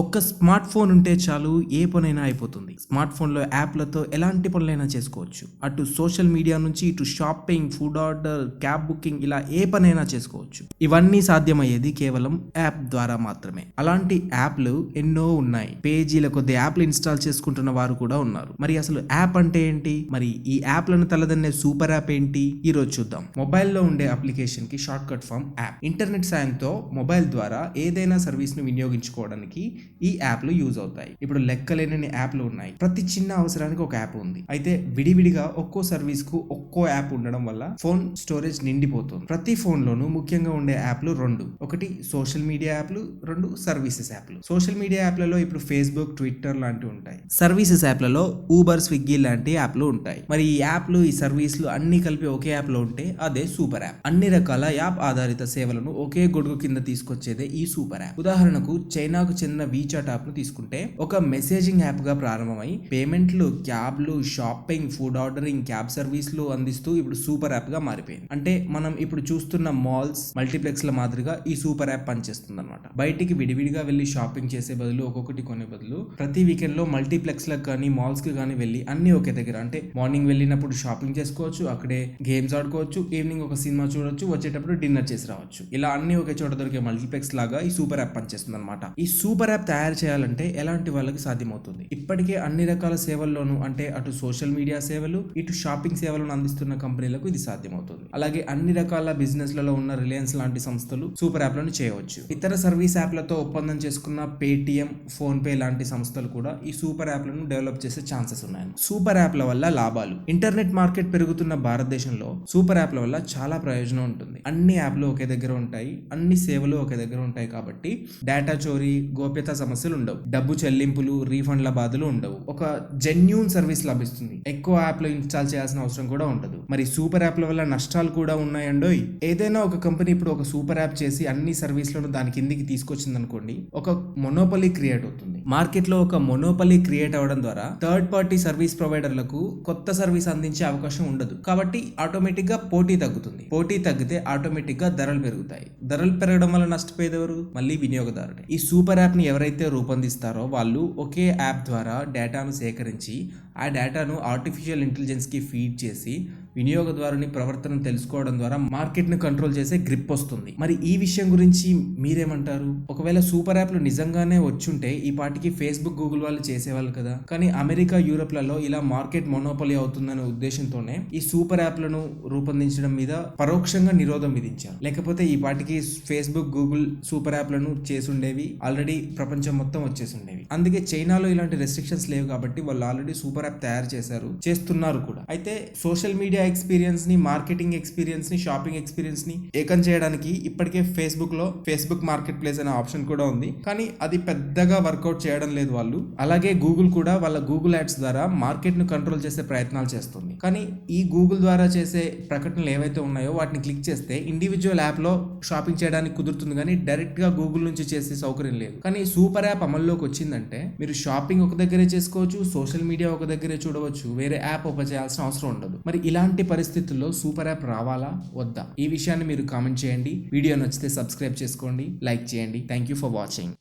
ఒక్క smart phone ఉంటే చాలు ఏ పనైనా అయిపోతుంది. స్మార్ట్ ఫోన్లో యాప్లతో ఎలాంటి పనులైనా చేసుకోవచ్చు. అటు సోషల్ మీడియా నుంచి ఇటు shopping, food order, cab booking ఇలా ఏ పనైనా చేసుకోవచ్చు. ఇవన్నీ సాధ్యమయ్యేది కేవలం యాప్ ద్వారా మాత్రమే. అలాంటి యాప్లు ఎన్నో ఉన్నాయి. పేజీల కొద్ది యాప్లు ఇన్స్టాల్ చేసుకుంటున్న వారు కూడా ఉన్నారు. మరి అసలు యాప్ అంటే ఏంటి? మరి ఈ యాప్లను తలదన్నే సూపర్ యాప్ ఏంటి? ఈ రోజు చూద్దాం. మొబైల్లో ఉండే అప్లికేషన్ కి short cut form app. Internet సాయంతో మొబైల్ ద్వారా ఏదైనా సర్వీస్ ను వినియోగించుకోవడానికి ఈ యాప్లు యూజ్ అవుతాయి. ఇప్పుడు లెక్కలేనన్ని యాప్లు ఉన్నాయి. ప్రతి చిన్న అవసరానికి ఒక యాప్ ఉంది. అయితే విడివిడిగా ఒక్కో సర్వీస్ కు ఒక్కో యాప్ ఉండడం వల్ల ఫోన్ స్టోరేజ్ నిండిపోతుంది. ప్రతి ఫోన్ లోనూ ముఖ్యంగా ఉండే యాప్లు రెండు. ఒకటి సోషల్ మీడియా యాప్లు, రెండు సర్వీసెస్ యాప్లు. సోషల్ మీడియా యాప్లలో ఇప్పుడు ఫేస్బుక్, ట్విట్టర్ లాంటివి ఉంటాయి. సర్వీసెస్ యాప్లలో ఊబర్, స్విగ్గీ లాంటి యాప్లు ఉంటాయి. మరి ఈ యాప్లు, ఈ సర్వీసులు అన్ని కలిపి ఒకే యాప్ లో ఉంటే అదే సూపర్ యాప్. అన్ని రకాల యాప్ ఆధారిత సేవలను ఒకే గొడుగు కింద తీసుకొచ్చేదే ఈ సూపర్ యాప్. ఉదాహరణకు చైనాకు చెందిన వీచాట్ యాప్ ను తీసుకుంటే ఒక మెసేజింగ్ యాప్ గా ప్రారంభమై పేమెంట్లు, క్యాబ్లు, షాపింగ్, ఫుడ్ ఆర్డరింగ్, క్యాబ్ సర్వీసులు అందిస్తూ ఇప్పుడు సూపర్ యాప్ గా మారిపోయింది. అంటే మనం ఇప్పుడు చూస్తున్న మాల్స్, మల్టీప్లెక్స్ ల మాదిరిగా ఈ సూపర్ యాప్ పనిచేస్తుంది అనమాట. బయటికి విడివిడిగా వెళ్లి షాపింగ్ చేసే బదులు, ఒక్కొక్కటి కొనే బదులు ప్రతి వీకెండ్ లో మల్టీప్లెక్స్ లకు కానీ మాల్స్ కి కానీ వెళ్ళి అన్ని ఒకే దగ్గర, అంటే మార్నింగ్ వెళ్ళినప్పుడు షాపింగ్ చేసుకోవచ్చు, అక్కడే గేమ్స్ ఆడుకోవచ్చు, ఈవినింగ్ ఒక సినిమా చూడొచ్చు, వచ్చేటప్పుడు డిన్నర్ చేసి రావచ్చు. ఇలా అన్ని ఒకే చోట దొరికే మల్టీప్లెక్స్ లాగా ఈ సూపర్ యాప్ పనిచేస్తుంది అనమాట. ఈ సూపర్ యాప్ తయారు చేయాలంటే ఎలాంటి వాళ్ళకి సాధ్యమవుతుంది? ఇప్పటికే అన్ని రకాల సేవల్లోనూ, అంటే అటు సోషల్ మీడియా సేవలు, ఇటు షాపింగ్ సేవలను అందిస్తున్న కంపెనీలకు ఇది సాధ్యమవుతుంది. అలాగే అన్ని రకాల బిజినెస్ లలో ఉన్న రిలయన్స్ లాంటి సంస్థలు సూపర్ యాప్ లను చేయవచ్చు. ఇతర సర్వీస్ యాప్లతో ఒప్పందం చేసుకున్న పేటిఎం, ఫోన్ పే లాంటి సంస్థలు కూడా ఈ సూపర్ యాప్లను డెవలప్ చేసే ఛాన్సెస్ ఉన్నాయి. సూపర్ యాప్ల వల్ల లాభాలు. ఇంటర్నెట్ మార్కెట్ పెరుగుతున్న భారతదేశంలో సూపర్ యాప్ల వల్ల చాలా ప్రయోజనం ఉంటుంది. అన్ని యాప్లు ఒకే దగ్గర ఉంటాయి, అన్ని సేవలు ఒకే దగ్గర ఉంటాయి కాబట్టి డేటా చోరీ, గోప్యతా సమస్యలు ఉండవు, డబ్బు చెల్లింపులు, రీఫండ్ల బాధలు ఉండవు. ఒక జెన్యూన్ సర్వీస్ లభిస్తుంది. ఎక్కువ యాప్లు ఇన్స్టాల్ చేయాల్సిన అవసరం కూడా ఉండదు. మరి సూపర్ యాప్ల వల్ల నష్టాలు కూడా ఉన్నాయండోయ్. ఏదైనా ఒక కంపెనీ ఇప్పుడు ఒక సూపర్ యాప్ చేసి అన్ని సర్వీస్లను దాని కిందికి తీసుకొచ్చింది అనుకోండి, ఒక మొనోపలీ క్రియేట్ అవుతుంది. మార్కెట్ లో ఒక మొనోపలీ క్రియేట్ అవడం ద్వారా థర్డ్ పార్టీ సర్వీస్ ప్రొవైడర్లకు కొత్త సర్వీస్ అందించే అవకాశం ఉండదు. కాబట్టి ఆటోమేటిక్ గా పోటీ తగ్గుతుంది. పోటీ తగ్గితే ఆటోమేటిక్ గా ధరలు పెరుగుతాయి. ధరలు పెరగడం వల్ల నష్టపోయేది ఎవరు? మళ్ళీ వినియోగదారుడే. ఈ సూపర్ యాప్ ని ఎవరైతే రూపొందిస్తారో వాళ్ళు ఒకే యాప్ ద్వారా డేటాను సేకరించి ఆ డేటాను ఆర్టిఫిషియల్ ఇంటెలిజెన్స్ కి ఫీడ్ చేసి వినియోగదారుని ప్రవర్తన తెలుసుకోవడం ద్వారా మార్కెట్ ను కంట్రోల్ చేసే గ్రిప్ వస్తుంది. మరి ఈ విషయం గురించి మీరేమంటారు? ఒకవేళ సూపర్ యాప్లు నిజంగానే వచ్చుంటే ఈ పాటికి ఫేస్బుక్, గూగుల్ వాళ్ళు చేసేవాళ్ళు కదా. కానీ అమెరికా, యూరోప్ లలో ఇలా మార్కెట్ మొనోపలి అవుతుందనే ఉద్దేశంతోనే ఈ సూపర్ యాప్లను రూపొందించడం మీద పరోక్షంగా నిరోధం విధించారు. లేకపోతే ఈ పాటికి ఫేస్బుక్, గూగుల్ సూపర్ యాప్లను చేసుండేవి, ఆల్రెడీ ప్రపంచం మొత్తం వచ్చేసిండేవి. అందుకే చైనాలో ఇలాంటి రెస్ట్రిక్షన్స్ లేవు కాబట్టి వాళ్ళు ఆల్రెడీ సూపర్ యాప్ తయారు చేశారు, చేస్తున్నారు కూడా. అయితే సోషల్ మీడియా ఎక్స్పీరియన్స్ ని, మార్కెటింగ్ ఎక్స్పీరియన్స్ ని, షాపింగ్ ఎక్స్పీరియన్స్ ని ఏకం చేయడానికి ఇప్పటికే ఫేస్బుక్ లో ఫేస్బుక్ మార్కెట్ ప్లేస్ అనే ఆప్షన్ కూడా ఉంది. కానీ అది పెద్దగా వర్కౌట్ చేయడం లేదు వాళ్ళు. అలాగే గూగుల్ కూడా వాళ్ళ గూగుల్ యాడ్స్ ద్వారా మార్కెట్ ను కంట్రోల్ చేసే ప్రయత్నాలు చేస్తుంది. కానీ ఈ గూగుల్ ద్వారా చేసే ప్రకటనలు ఏవైతే ఉన్నాయో వాటిని క్లిక్ చేస్తే ఇండివిజువల్ యాప్ లో షాపింగ్ చేయడానికి కుదురుతుంది, కానీ డైరెక్ట్ గా గూగుల్ నుంచి చేసే సౌకర్యం లేదు. కానీ సూపర్ యాప్ అమల్లోకి వచ్చిందంటే మీరు షాపింగ్ ఒక దగ్గరే చేసుకోవచ్చు, సోషల్ మీడియా ఒక దగ్గరే చూడవచ్చు, వేరే యాప్ ఓపెన్ చేయాల్సిన అవసరం ఉండదు. మరి ఇలాంటి పరిస్థితుల్లో సూపర్ యాప్ రావాలా వద్దా? ఈ విషయాన్ని మీరు కామెంట్ చేయండి. వీడియో నచ్చితే సబ్స్క్రైబ్ చేసుకోండి, లైక్ చేయండి. Thank you for watching.